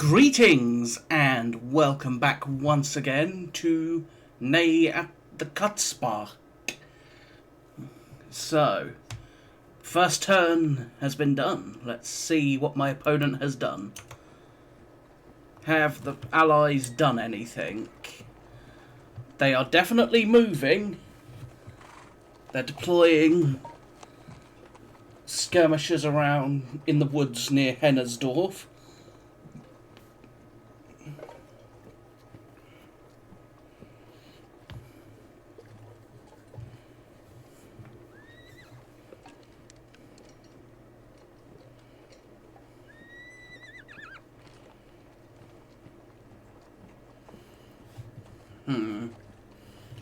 Greetings and welcome back once again to Ney at the Katzbach. So, first turn has been done. Let's see what my opponent has done. Have the allies done anything? They are definitely moving. They're deploying skirmishers around in the woods near Hennersdorf.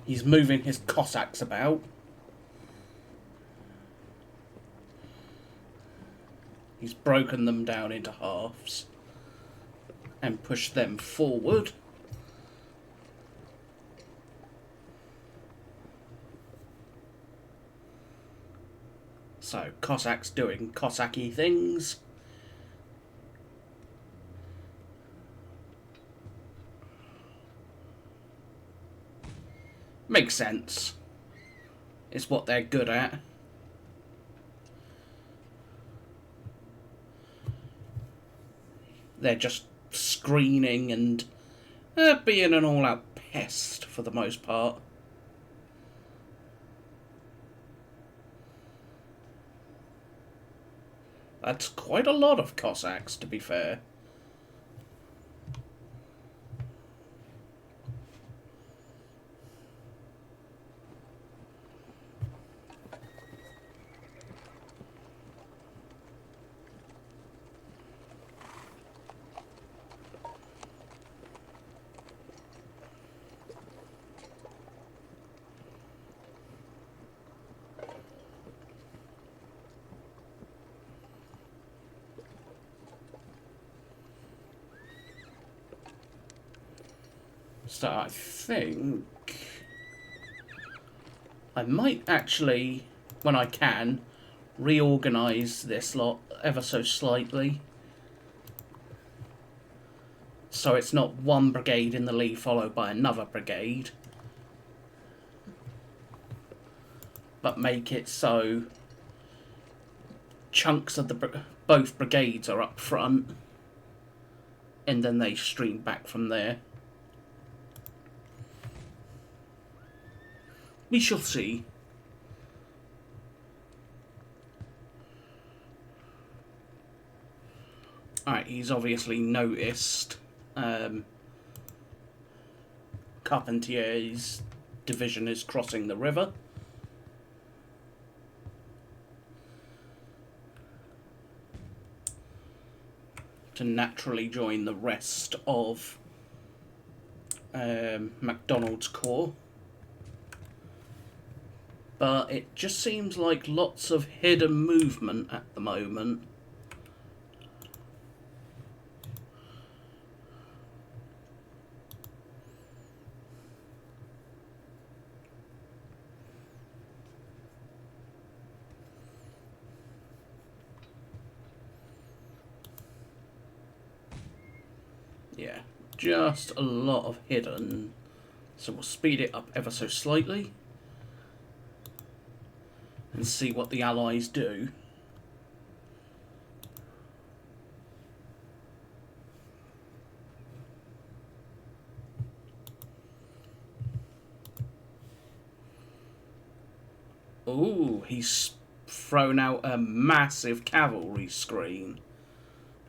He's moving his Cossacks about. He's broken them down into halves and pushed them forward. So, Cossacks doing Cossacky things. Makes sense. It's what they're good at. They're just screening and being an all-out pest for the most part. That's quite a lot of Cossacks, to be fair. So I think I might actually, when I can, reorganise this lot ever so slightly. So it's not one brigade in the lead followed by another brigade. But make it so chunks of both brigades are up front. And then they stream back from there. We shall see. Alright, he's obviously noticed Carpentier's division is crossing the river. To naturally join the rest of MacDonald's corps. But it just seems like lots of hidden movement at the moment. Yeah, just a lot of hidden. So we'll speed it up ever so slightly. And see what the allies do. Ooh, he's thrown out a massive cavalry screen.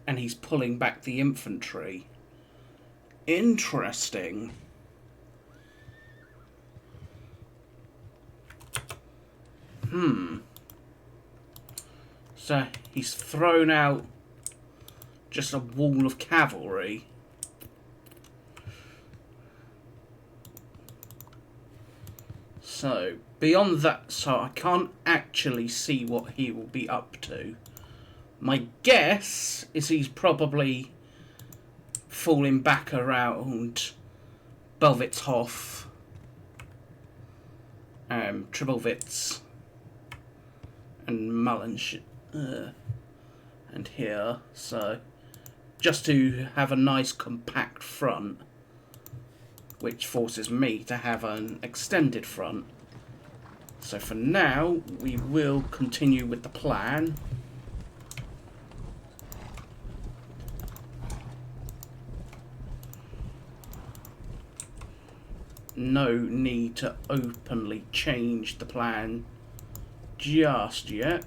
And he's pulling back the infantry. Interesting. So he's thrown out just a wall of cavalry. So beyond that, so I can't actually see what he will be up to. My guess is he's probably falling back around Belwitzhof, Tribelwitz, and Mullensch, and here. So just to have a nice compact front, which forces me to have an extended front. So for now, we will continue with the plan. No need to openly change the plan just yet.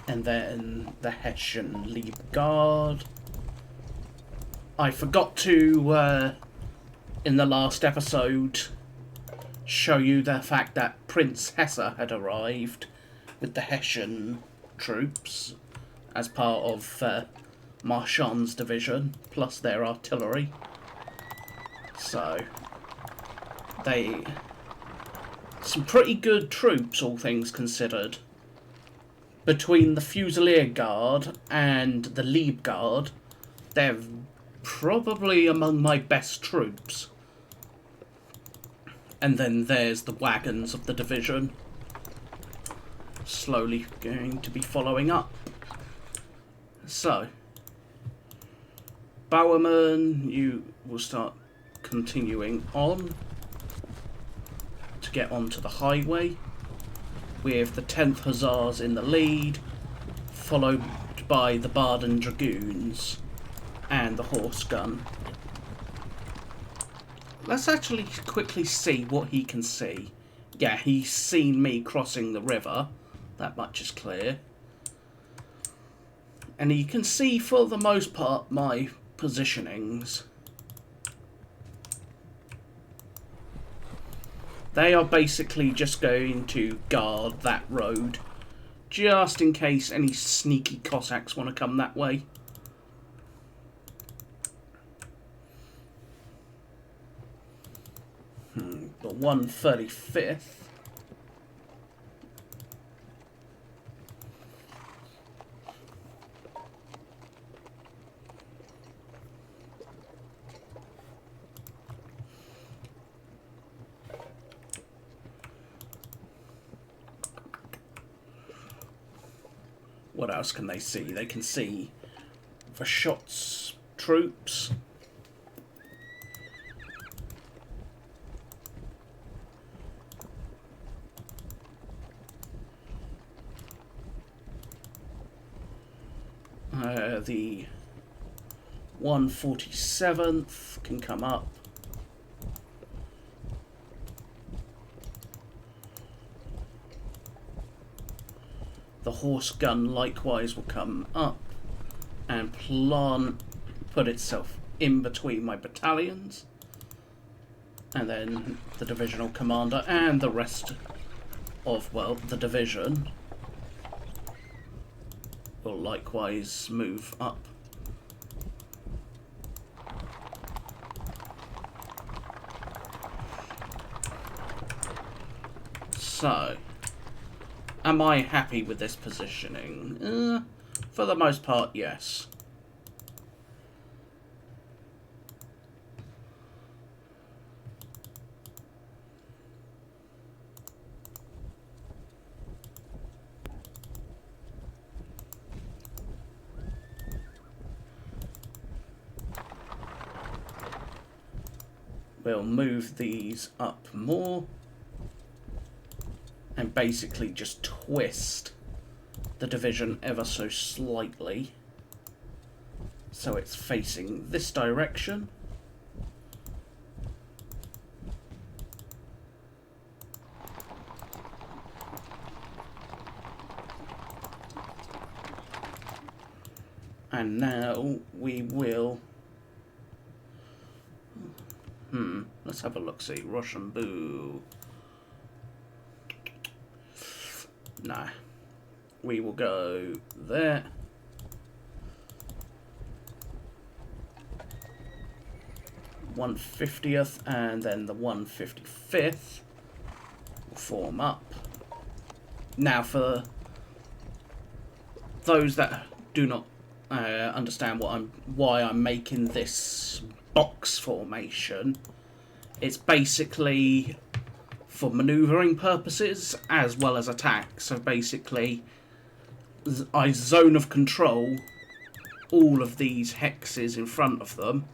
And then the Hessian Leibgarde. I forgot to, in the last episode, show you the fact that Prince Hesse had arrived with the Hessian troops as part of Marchand's division, plus their artillery. So, some pretty good troops, all things considered. Between the Fusilier Guard and the Leibgarde, they're probably among my best troops. And then there's the wagons of the division. Slowly going to be following up. So, Bowerman, you will start continuing on to get onto the highway, with the 10th Hussars in the lead, followed by the Baden Dragoons and the horse gun. Let's actually quickly see what he can see. Yeah, he's seen me crossing the river, that much is clear. And he can see, for the most part, my positionings. They are basically just going to guard that road, just in case any sneaky Cossacks want to come that way. The 135th. What else can they see? They can see Verschott's troops. The 147th can come up. The horse gun likewise will come up and put itself in between my battalions. And then the divisional commander and the rest of, well, the division will likewise move up. So, am I happy with this positioning? For the most part, yes. We'll move these up more and basically just twist the division ever so slightly so it's facing this direction. And now we will let's have a look-see. Russian boo. Nah. We will go there. .150th and then the 155th will form up. Now, for those that do not understand why I'm making this box formation, it's basically for manoeuvring purposes as well as attack. So basically, I zone of control all of these hexes in front of them.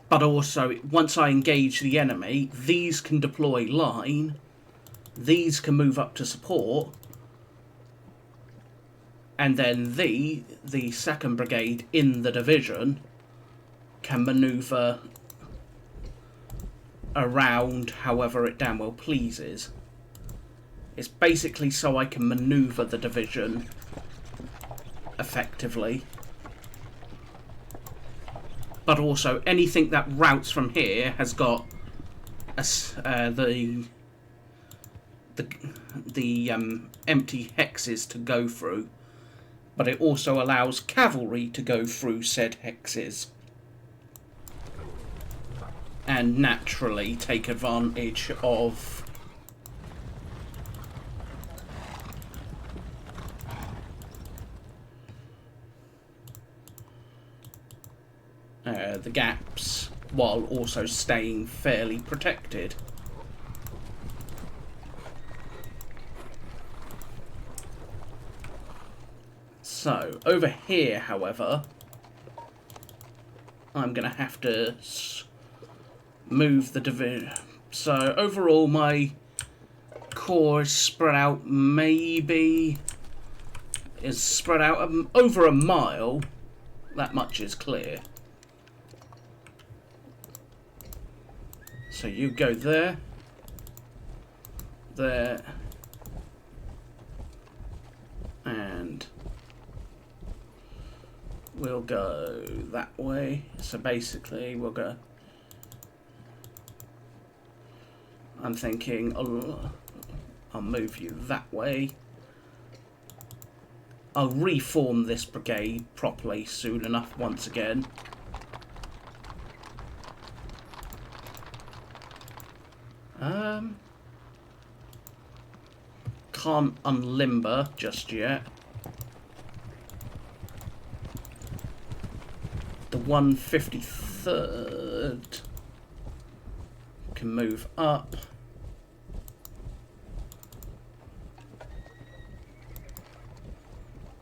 But also, once I engage the enemy, these can deploy line, these can move up to support, and then the 2nd Brigade in the division can manoeuvre around however it damn well pleases. It's basically so I can manoeuvre the division effectively. But also, anything that routes from here has got the empty hexes to go through. But it also allows cavalry to go through said hexes. And naturally take advantage of the gaps, while also staying fairly protected. So, over here, however, I'm going to have to move the division. So, overall, my corps is spread out, is spread out over a mile. That much is clear. So you go there, there, and we'll go that way. So basically we'll go, I'm thinking I'll move you that way. I'll reform this brigade properly soon enough once again. Can't unlimber just yet. The 153rd can move up.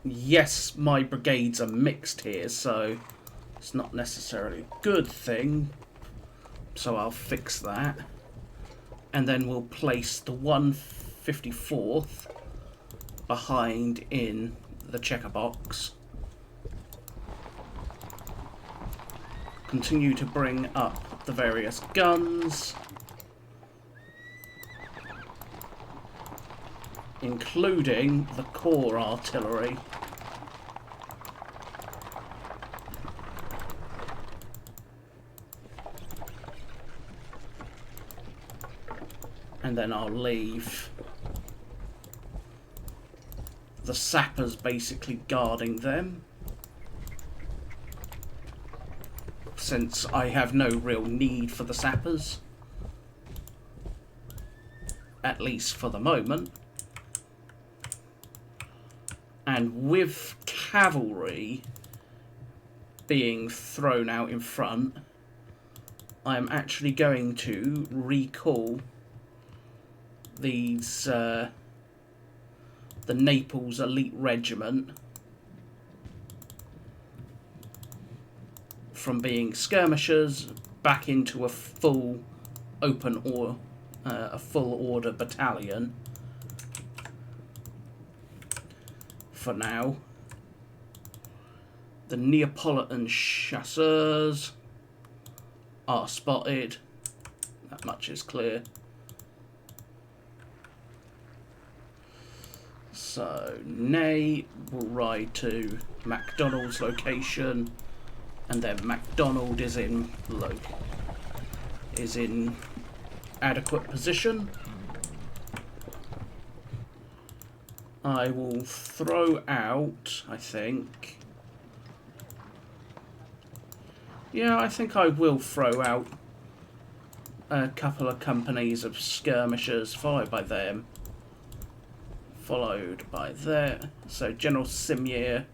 Yes, my brigades are mixed here, so it's not necessarily a good thing. So I'll fix that. And then we'll place the 154th behind in the checker box. Continue to bring up the various guns, including the core artillery. And then I'll leave the sappers basically guarding them, since I have no real need for the sappers, at least for the moment. And with cavalry being thrown out in front, I'm actually going to recall these the Naples Elite Regiment from being skirmishers back into a full open or a full order battalion for now. The Neapolitan chasseurs are spotted, that much is clear. So Ney will ride to MacDonald's location, and then MacDonald is in adequate position. I will throw out, I think. Yeah, I think I will throw out a couple of companies of skirmishers, followed by them. Followed by there. So General Simier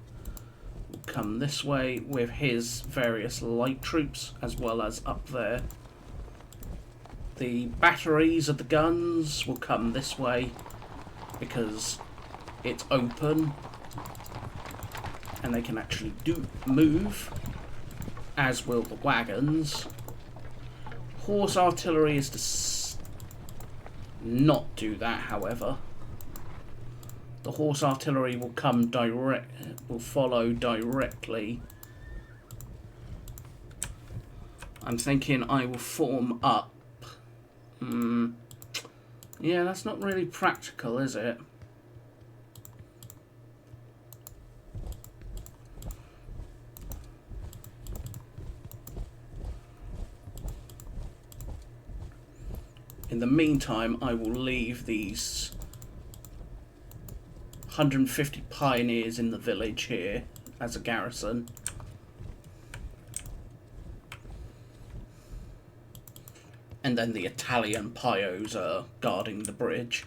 will come this way with his various light troops, as well as up there. The batteries of the guns will come this way because it's open and they can actually move, as will the wagons. Horse artillery is to not do that, however. The horse artillery will will follow directly. I'm thinking I will form up. Yeah, that's not really practical, is it? In the meantime, I will leave these 150 pioneers in the village here as a garrison. And then the Italian Pios are guarding the bridge.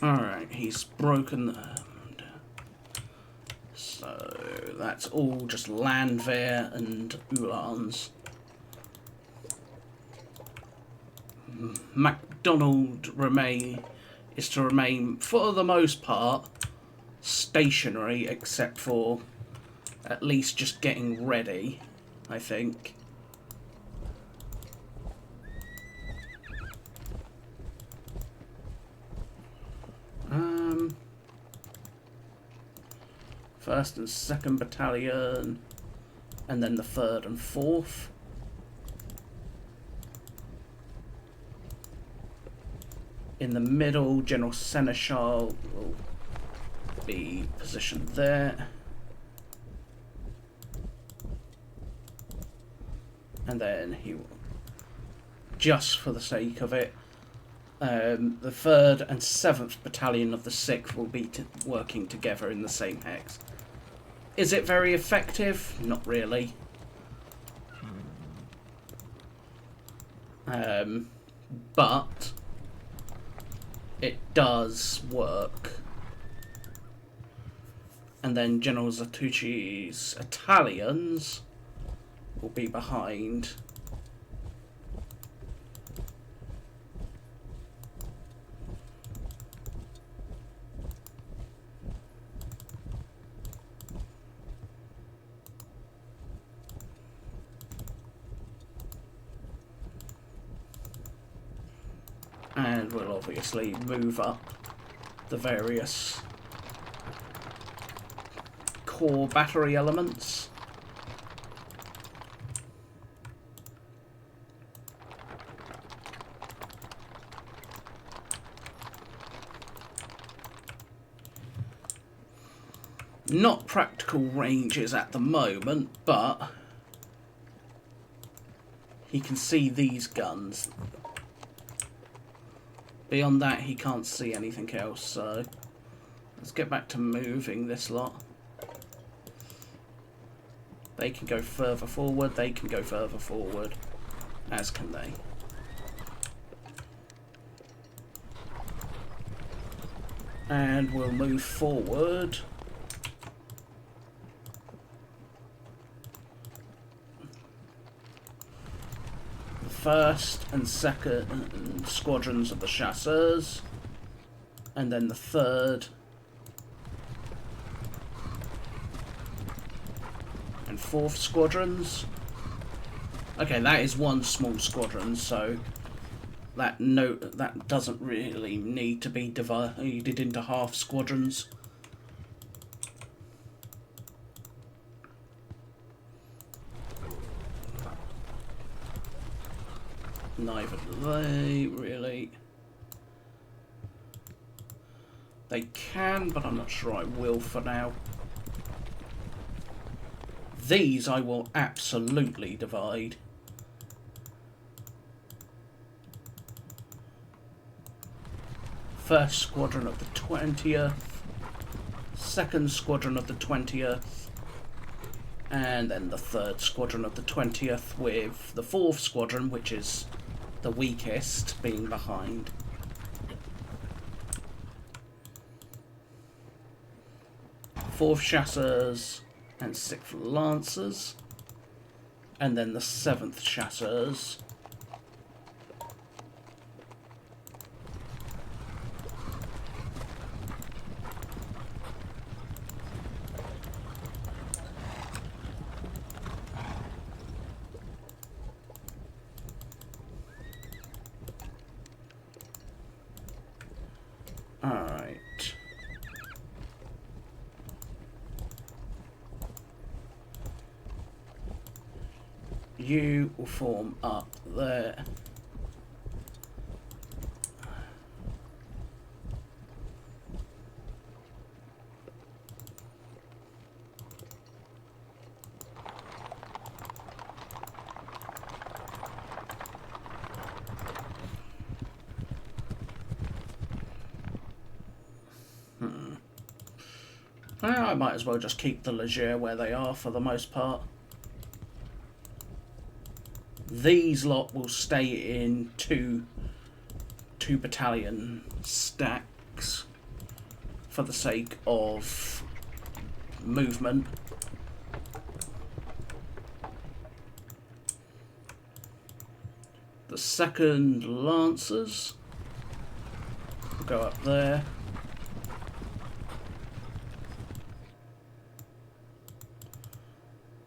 Alright, he's broken them. So that's all just Landwehr and Uhlans. MacDonald is to remain, for the most part, stationary, except for at least just getting ready, I think. First and second battalion, and then the third and fourth. In the middle, General Seneschal will be positioned there. And then he will, just for the sake of it, the 3rd and 7th Battalion of the 6th will be working together in the same hex. Is it very effective? Not really. But it does work. And then General Zattucci's Italians will be behind. And we'll obviously move up the various core battery elements. Not practical ranges at the moment, but he can see these guns. Beyond that, he can't see anything else, so let's get back to moving this lot. They can go further forward, they can go further forward, as can they. And we'll move forward. First and second squadrons of the chasseurs, and then the 3rd and 4th squadrons. Okay, that is one small squadron, so that doesn't really need to be divided into half squadrons. Neither do they, really. They can, but I'm not sure I will for now. These I will absolutely divide. First squadron of the 20th, second squadron of the 20th, and then the 3rd squadron of the 20th, with the 4th squadron, which is the weakest, being behind. 4th Chasseurs and 6th Lancers, and then the 7th Chasseurs. Alright. You will form up there. Well, I might as well just keep the Leger where they are for the most part. These lot will stay in two battalion stacks for the sake of movement. The 2nd Lancers will go up there.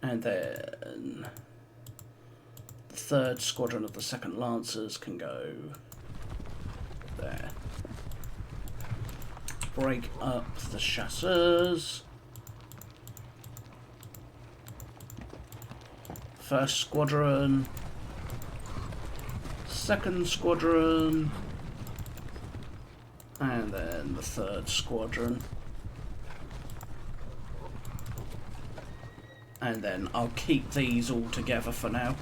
And then the 3rd Squadron of the 2nd Lancers can go there. Break up the Chasseurs. 1st Squadron. 2nd Squadron. And then the 3rd Squadron. And then I'll keep these all together for now.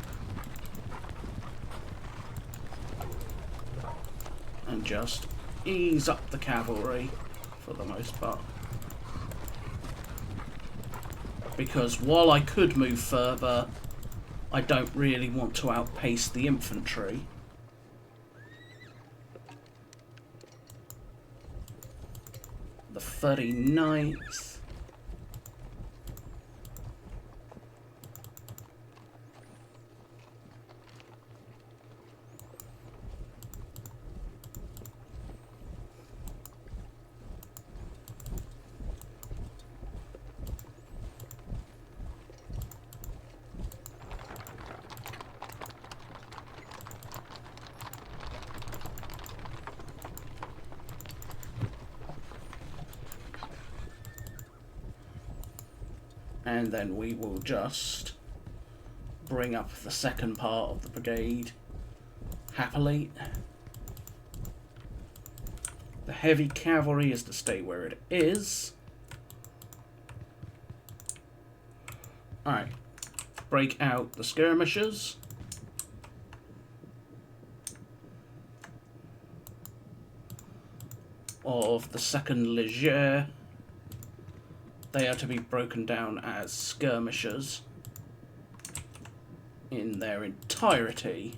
And just ease up the cavalry for the most part. Because while I could move further, I don't really want to outpace the infantry. The 39th. And then we will just bring up the 2nd part of the brigade happily. The heavy cavalry is to stay where it is. Alright, break out the skirmishers. Of the 2nd Leger. They are to be broken down as skirmishers in their entirety.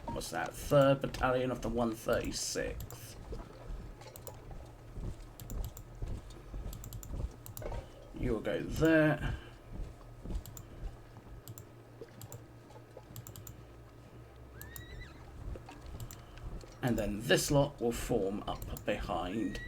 What's that? 3rd Battalion of the 136th. You will go there. And then this lot will form up behind.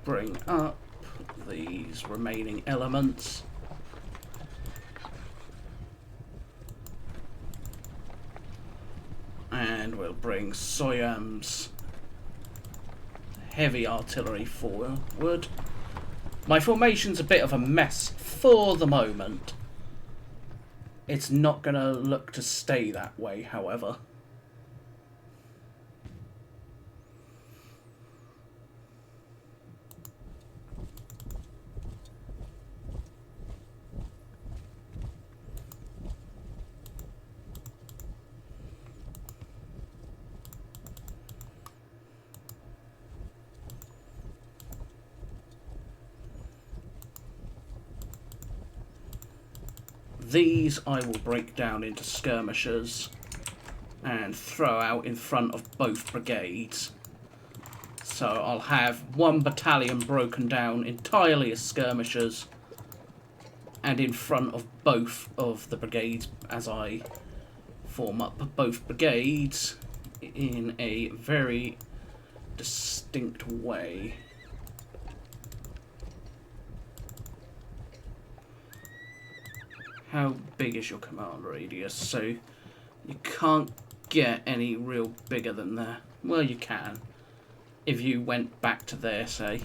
Bring up these remaining elements. And we'll bring Soyam's heavy artillery forward. My formation's a bit of a mess for the moment. It's not going to look to stay that way, however. These I will break down into skirmishers and throw out in front of both brigades. So I'll have one battalion broken down entirely as skirmishers and in front of both of the brigades as I form up both brigades in a very distinct way. How big is your command radius? So you can't get any real bigger than there. Well, you can. If you went back to there, say.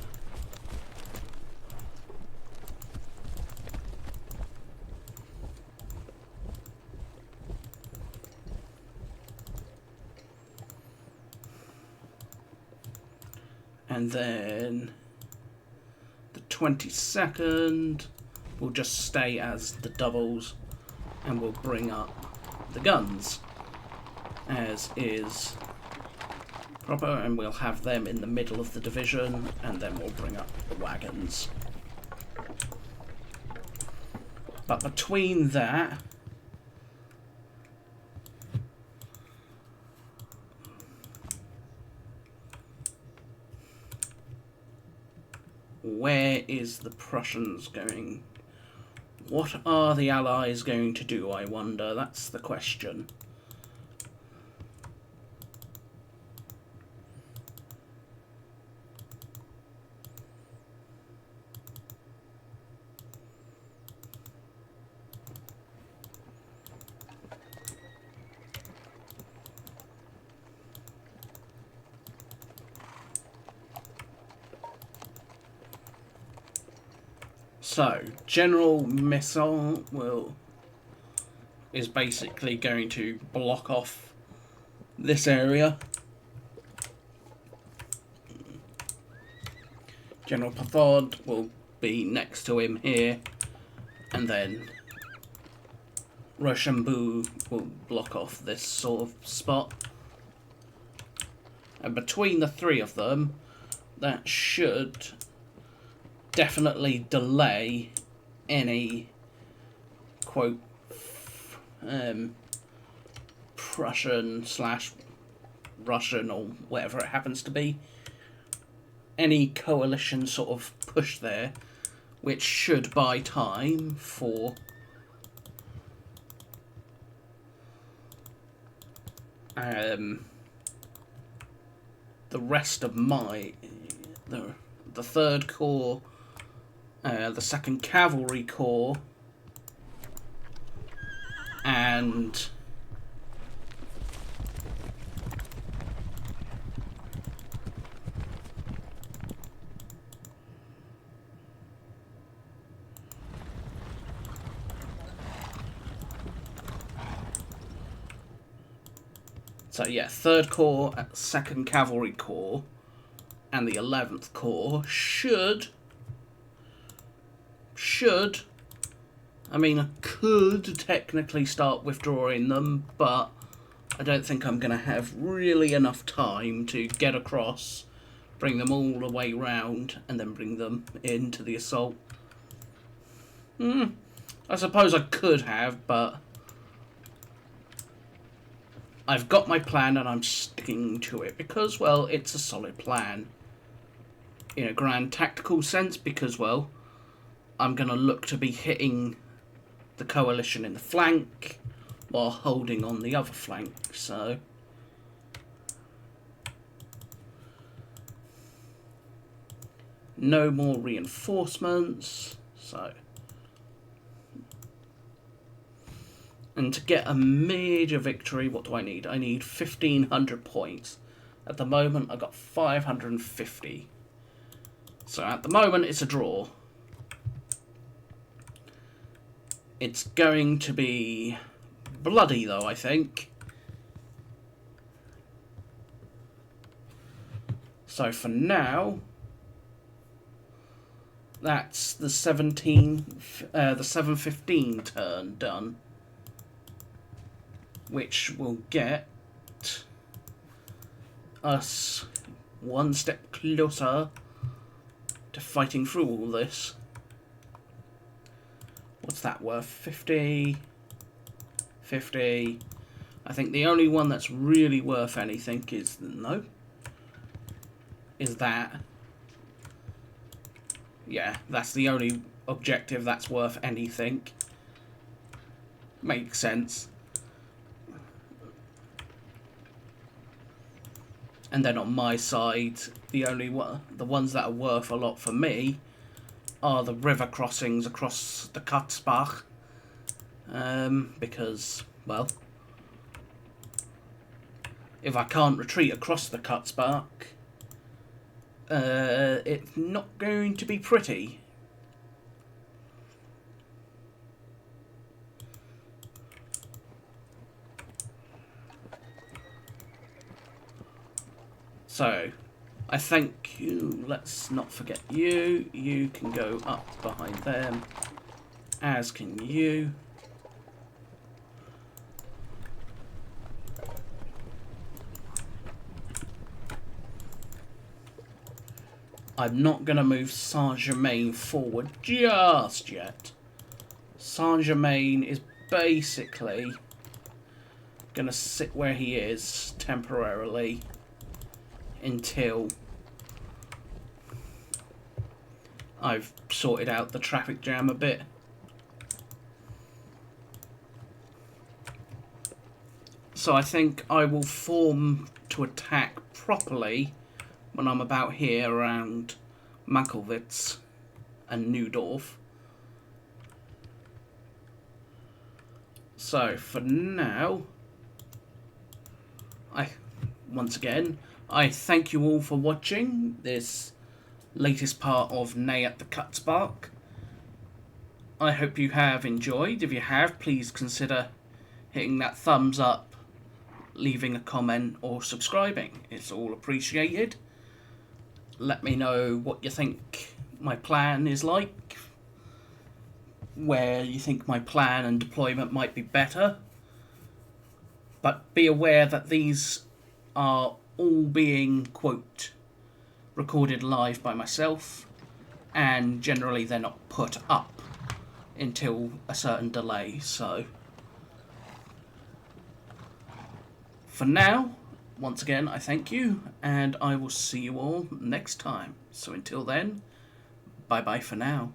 And then the 22nd will just stay as the doubles, and we'll bring up the guns as is proper, and we'll have them in the middle of the division, and then we'll bring up the wagons. But between that, where is the Prussians going? What are the Allies going to do, I wonder? That's the question. So, General Missile is basically going to block off this area. General Pathod will be next to him here, and then Rochambeau will block off this sort of spot. And between the three of them, that should definitely delay any, quote, Prussian / Russian or whatever it happens to be, any coalition sort of push there, which should buy time for the rest of my the 3rd Corps, the 2nd Cavalry Corps, and so yeah, 3rd Corps, 2nd Cavalry Corps, and the 11th Corps should, I mean, I could technically start withdrawing them, but I don't think I'm going to have really enough time to get across, bring them all the way round, and then bring them into the assault. I suppose I could have, but I've got my plan and I'm sticking to it because, well, it's a solid plan. In a grand tactical sense, because, well, I'm going to look to be hitting the coalition in the flank while holding on the other flank, so no more reinforcements. So, and to get a major victory, what do I need? I need 1,500 points. At the moment, I got 550. So at the moment, it's a draw. It's going to be bloody, though, I think. So for now, that's the 7:15 turn done, which will get us one step closer to fighting through all this. What's that worth? 50, 50. I think the only one that's really worth anything is that. Yeah, that's the only objective that's worth anything. Makes sense. And then on my side, the ones that are worth a lot for me are the river crossings across the Katzbach. Because, well, if I can't retreat across the Katzbach, it's not going to be pretty. So, I think let's not forget you. You can go up behind them, as can you. I'm not going to move Saint-Germain forward just yet. Saint-Germain is basically going to sit where he is temporarily until I've sorted out the traffic jam a bit. So I think I will form to attack properly when I'm about here around Mankelwitz and Neudorf. So for now, once again, I thank you all for watching this latest part of Ney at the Katzbach. I hope you have enjoyed. If you have, please consider hitting that thumbs up, leaving a comment or subscribing. It's all appreciated. Let me know what you think my plan is like, where you think my plan and deployment might be better. But be aware that these are all being, quote, recorded live by myself, and generally they're not put up until a certain delay. So for now, once again, I thank you, and I will see you all next time. So until then, bye-bye for now.